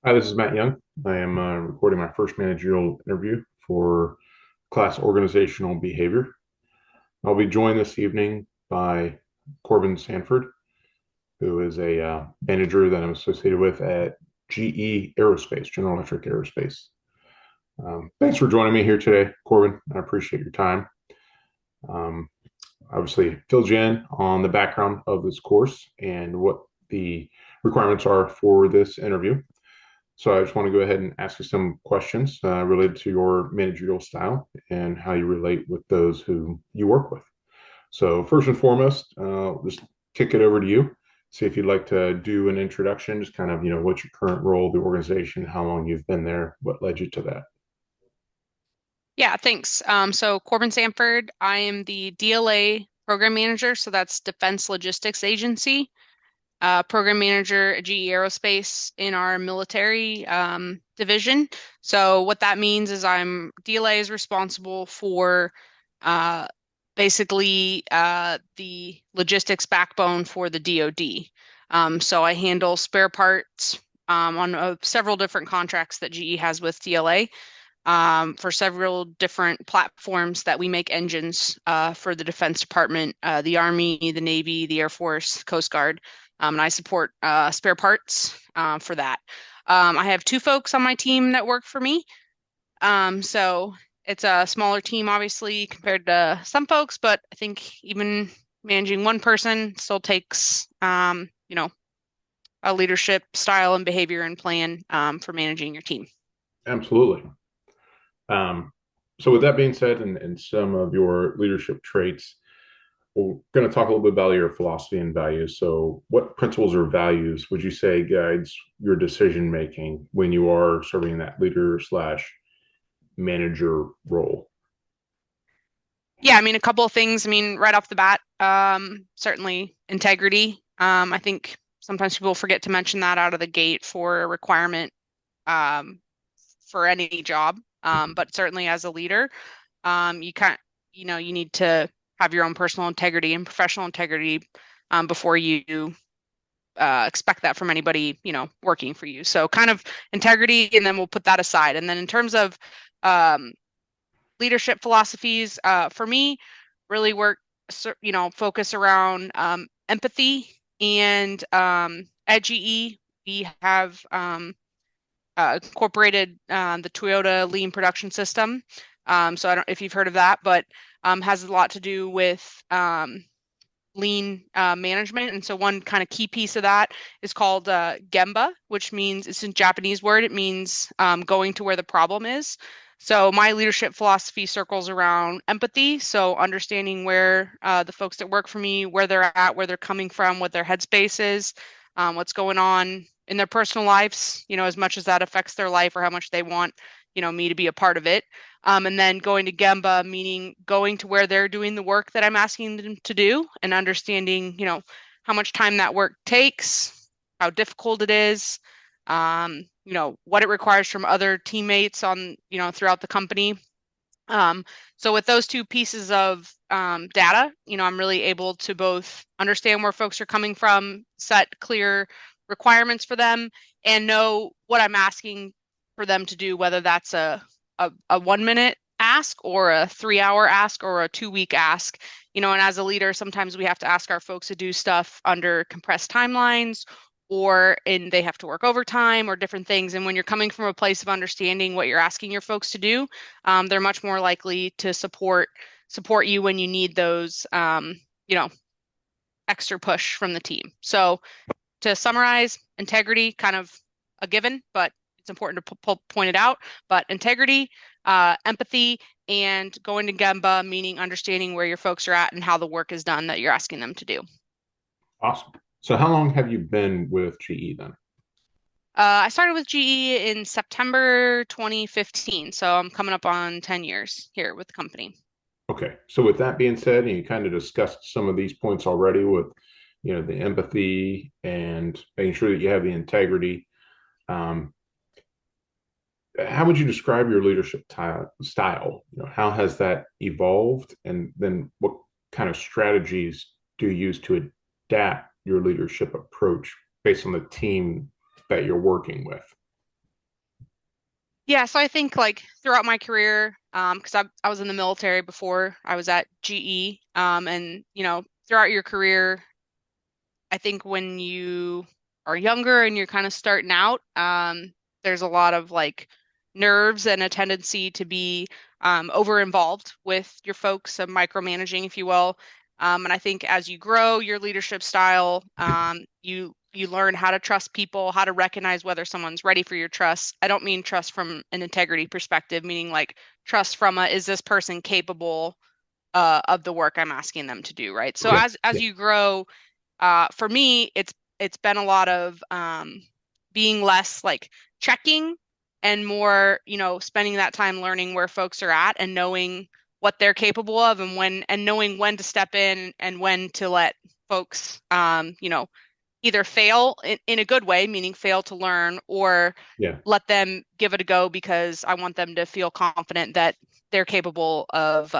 Hi, this is Matt Young. I am recording my first managerial interview for class organizational behavior. I'll be joined this evening by Corbin Sanford, who is a manager that I'm associated with at GE Aerospace, General Electric Aerospace. Thanks for joining me here today, Corbin. I appreciate your time. Um, Obviously, filled you in on the background of this course and what the requirements are for this interview. So I just want to go ahead and ask you some questions related to your managerial style and how you relate with those who you work with. So first and foremost, just kick it over to you. See if you'd like to do an introduction, just kind of, what's your current role, the organization, how long you've been there, what led you to that. Yeah, thanks. So Corbin Sanford, I am the DLA program manager, so that's Defense Logistics Agency, program manager at GE Aerospace in our military division. So what that means is DLA is responsible for uh, basically the logistics backbone for the DoD. So I handle spare parts on several different contracts that GE has with DLA for several different platforms that we make engines for the Defense Department, the Army, the Navy, the Air Force, Coast Guard, and I support spare parts for that. I have two folks on my team that work for me, so it's a smaller team, obviously, compared to some folks, but I think even managing one person still takes, a leadership style and behavior and plan for managing your team. Absolutely. Um, so with that being said, and some of your leadership traits, we're going to talk a little bit about your philosophy and values. So, what principles or values would you say guides your decision making when you are serving that leader slash manager role? Yeah, I mean, a couple of things. I mean, right off the bat, certainly integrity. I think sometimes people forget to mention that out of the gate for a requirement um, for any job. But certainly as a leader, you can't, you need to have your own personal integrity and professional integrity before you expect that from anybody, working for you. So kind of integrity, and then we'll put that aside. And then in terms of um, leadership philosophies, for me, really focus around empathy and at GE, we have incorporated the Toyota Lean Production System. So I don't know if you've heard of that, but has a lot to do with lean management. And so one kind of key piece of that is called Gemba, which means it's a Japanese word. It means going to where the problem is. So my leadership philosophy circles around empathy. So understanding where the folks that work for me, where they're at, where they're coming from, what their headspace is, what's going on in their personal lives, as much as that affects their life or how much they want, me to be a part of it. And then going to Gemba, meaning going to where they're doing the work that I'm asking them to do and understanding, how much time that work takes, how difficult it is, what it requires from other teammates on, throughout the company. Um, so with those two pieces of data, I'm really able to both understand where folks are coming from, set clear requirements for them, and know what I'm asking for them to do, whether that's a 1 minute ask or a 3 hour ask or a 2 week ask. And as a leader, sometimes we have to ask our folks to do stuff under compressed timelines they have to work overtime or different things. And when you're coming from a place of understanding what you're asking your folks to do, they're much more likely to support you when you need those, extra push from the team. So to summarize, integrity, kind of a given, but it's important to point it out. But integrity, empathy, and going to Gemba, meaning understanding where your folks are at and how the work is done that you're asking them to do. Awesome. So, how long have you been with GE then? I started with GE in September 2015, so I'm coming up on 10 years here with the company. Okay. So, with that being said, and you kind of discussed some of these points already with, the empathy and making sure that you have the integrity. Um, how would you describe your leadership style? How has that evolved? And then what kind of strategies do you use to adapt your leadership approach based on the team that you're working with? Yeah, so I think like throughout my career, because I was in the military before I was at GE, and throughout your career, I think when you are younger and you're kind of starting out, there's a lot of like nerves and a tendency to be over involved with your folks, micromanaging, if you will. And I think as you grow your leadership style, you learn how to trust people, how to recognize whether someone's ready for your trust. I don't mean trust from an integrity perspective, meaning like trust from a, is this person capable of the work I'm asking them to do, right? So Okay. as Yeah. you grow, for me, it's been a lot of being less like checking and more, spending that time learning where folks are at and knowing what they're capable of and knowing when to step in and when to let folks, either fail in a good way, meaning fail to learn, or Yeah. let them give it a go because I want them to feel confident that they're capable of,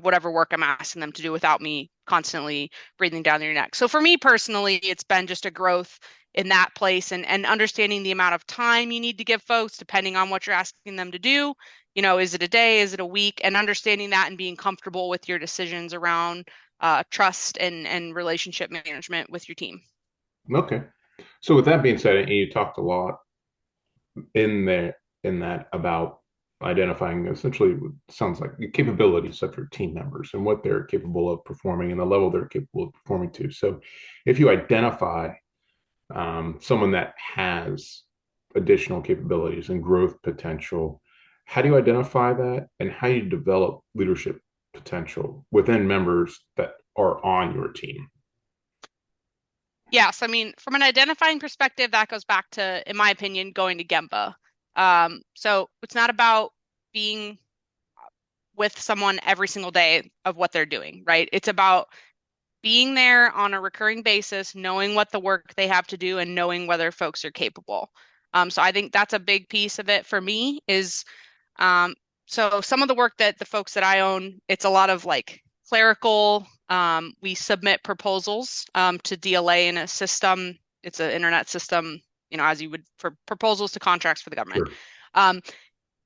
whatever work I'm asking them to do without me constantly breathing down their neck. So for me personally, it's been just a growth in that place and understanding the amount of time you need to give folks depending on what you're asking them to do. Is it a day? Is it a week? And understanding that and being comfortable with your decisions around trust and relationship management with your team. Okay. So with that being said, and you talked a lot in there in that about identifying essentially what sounds like the capabilities of your team members and what they're capable of performing and the level they're capable of performing to. So if you identify someone that has additional capabilities and growth potential, how do you identify that and how do you develop leadership potential within members that are on your team? Yes, I mean, from an identifying perspective, that goes back to, in my opinion, going to Gemba. So it's not about being with someone every single day of what they're doing, right? It's about being there on a recurring basis, knowing what the work they have to do and knowing whether folks are capable. So I think that's a big piece of it for me is um, so some of the work that the folks that I own, it's a lot of like clerical. We submit proposals to DLA in a system. It's an internet system, as you would for proposals to contracts for the government. Sure. Um,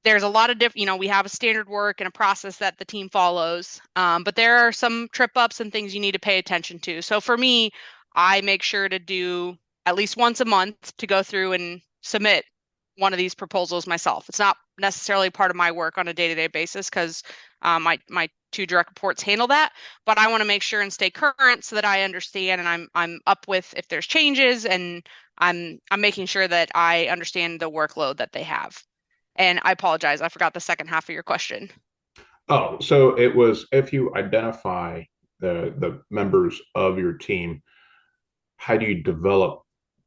there's a lot of different, we have a standard work and a process that the team follows. But there are some trip ups and things you need to pay attention to. So for me, I make sure to do at least once a month to go through and submit one of these proposals myself. It's not necessarily part of my work on a day-to-day basis because my two direct reports handle that, but I want to make sure and stay current so that I understand and I'm up with if there's changes and I'm making sure that I understand the workload that they have. And I apologize, I forgot the second half of your question. Oh, so it was if you identify the members of your team, how do you develop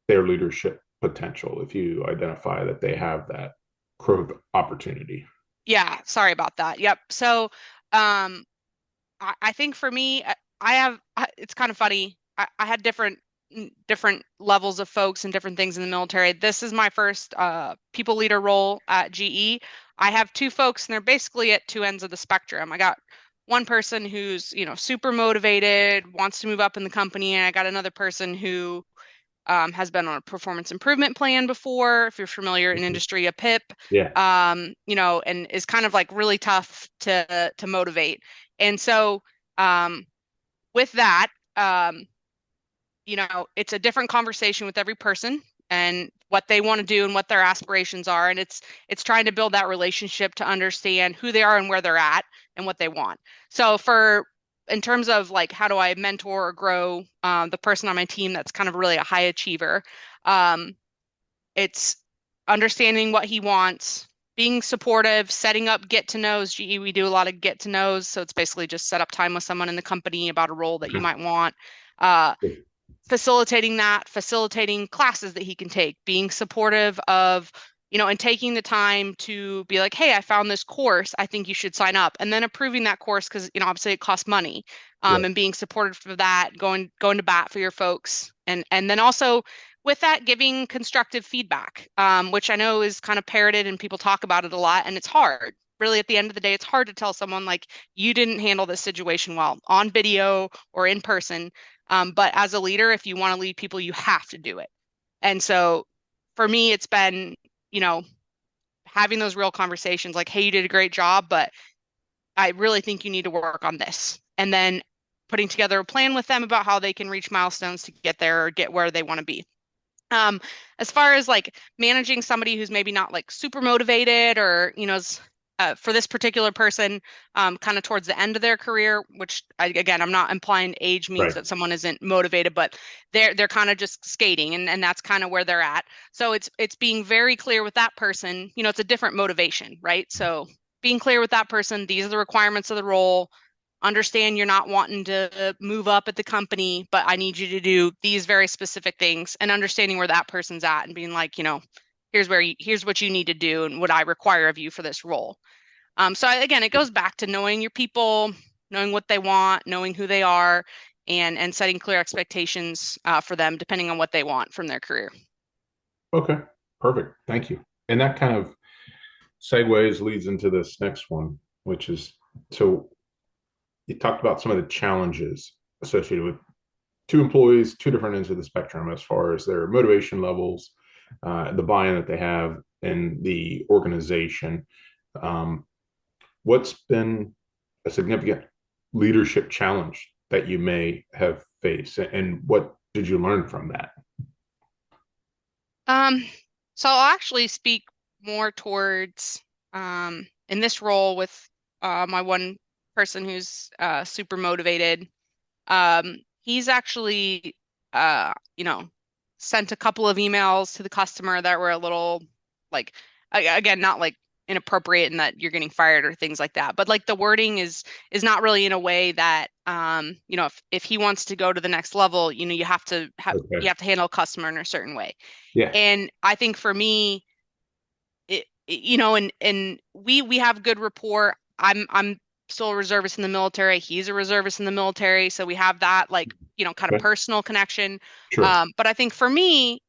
their leadership potential if you identify that they have that growth opportunity? Yeah, sorry about that. Yep. So, um, I think for me, it's kind of funny. I had different levels of folks and different things in the military. This is my first people leader role at GE. I have two folks, and they're basically at two ends of the spectrum. I got one person who's, super motivated, wants to move up in the company, and I got another person who has been on a performance improvement plan before, if you're familiar in Mhm. industry, a PIP, Yeah. and is kind of like really tough to motivate. And so with that, um, it's a different conversation with every person and what they want to do and what their aspirations are. And it's trying to build that relationship to understand who they are and where they're at and what they want. So for in terms of like how do I mentor or grow the person on my team that's kind of really a high achiever, um, it's understanding what he wants, being supportive, setting up get to knows. GE, we do a lot of get to knows. So it's basically just set up time with someone in the company about a role that you Okay. might want. Uh, Facilitating that, facilitating classes that he can take, being supportive of, and taking the time to be like, hey, I found this course. I think you should sign up. And then approving that course because, obviously it costs money. Yeah. And being supportive for that, going to bat for your folks. And then also with that, giving constructive feedback, which I know is kind of parroted and people talk about it a lot, and it's hard. Really, at the end of the day, it's hard to tell someone like you didn't handle this situation well on video or in person. But as a leader, if you want to lead people, you have to do it. And so for me, it's been, you know, having those real conversations like, hey, you did a great job, but I really think you need to work on this. And then putting together a plan with them about how they can reach milestones to get there or get where they want to be. Um, as far as like managing somebody who's maybe not like super motivated or, for this particular person, kind of towards the end of their career, which again, I'm not implying age means Right. that someone isn't motivated, but they're kind of just skating and that's kind of where they're at. So it's being very clear with that person, it's a different motivation, right? So being clear with that person, these are the requirements of the role. Understand you're not wanting to move up at the company, but I need you to do these very specific things and understanding where that person's at and being like, here's what you need to do and what I require of you for this role. Again, it goes back to knowing your people, knowing what they want, knowing who they are, and setting clear expectations for them depending on what they want from their career. Okay. Perfect. Thank you. And that kind of segues leads into this next one, which is so you talked about some of the challenges associated with two employees, two different ends of the spectrum as far as their motivation levels, the buy-in that they have in the organization. Um, what's been a significant leadership challenge that you may have faced, and what did you learn from that? Um, so I'll actually speak more towards in this role with my one person who's super motivated. He's actually, uh, you know, sent a couple of emails to the customer that were a little like, again, not like inappropriate and that you're getting fired or things like that. But like the wording is not really in a way that, if he wants to go to the next level, you Okay. have to handle a customer in a certain way. Yeah. And I think for me, and we have good rapport. I'm still a reservist in the military. He's a reservist in the military, so we have that like, kind of Okay. personal connection. Sure. But I think for me,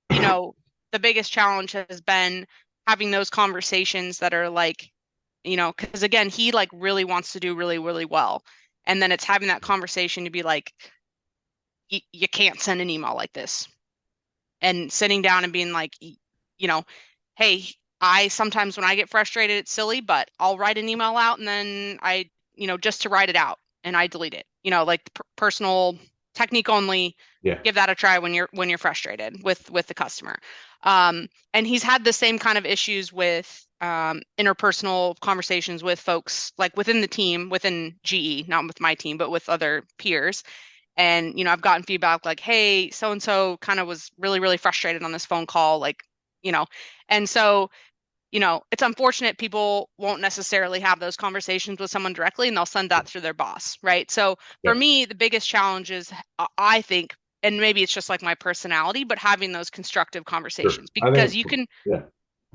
you know, the biggest challenge has been having those conversations that are like, because again, he like really wants to do really, really well. And then it's having that conversation to be like, you can't send an email like this and sitting down and being like, you know, hey, I sometimes when I get frustrated, it's silly, but I'll write an email out and then just to write it out and I delete it. Like personal technique only, Yeah. give that a try when you're frustrated with the customer. And he's had the same kind of issues with interpersonal conversations with folks like within the team, within GE, not with my team, but with other peers. And, I've gotten feedback like, hey, so and so kind of was really, really frustrated on this phone call, like, you know, and so, it's unfortunate people won't necessarily have those conversations with someone directly and they'll send that through their boss, right? So for Yeah. me, the biggest challenge is, I think, and maybe it's just like my personality, but having those constructive Sure. conversations I because think. you can Yeah.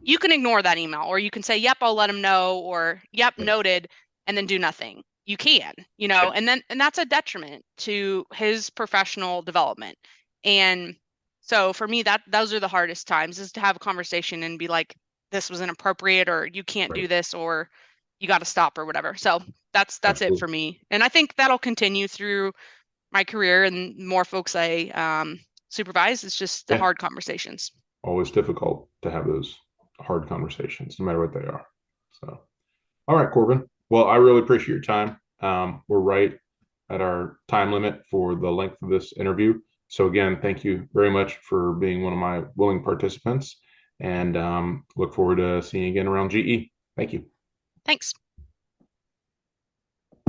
you can ignore that email or you can say, yep, I'll let him know, or yep, Yeah. noted, and then do nothing. You can, Yeah. and that's a detriment to his professional development. And so for me, that those are the hardest times is to have a conversation and be like, this was inappropriate, or you can't do Right. this, or you got to stop, or whatever. So that's it Absolutely. for me. And I think that'll continue through my career and more folks I supervise. It's just the Yeah. hard conversations. Always difficult to have those hard conversations, no matter what they are. So, all right, Corbin. Well, I really appreciate your time. We're right at our time limit for the length of this interview. So, again, thank you very much for being one of my willing participants and look forward to seeing you again around GE. Thank you. Thanks.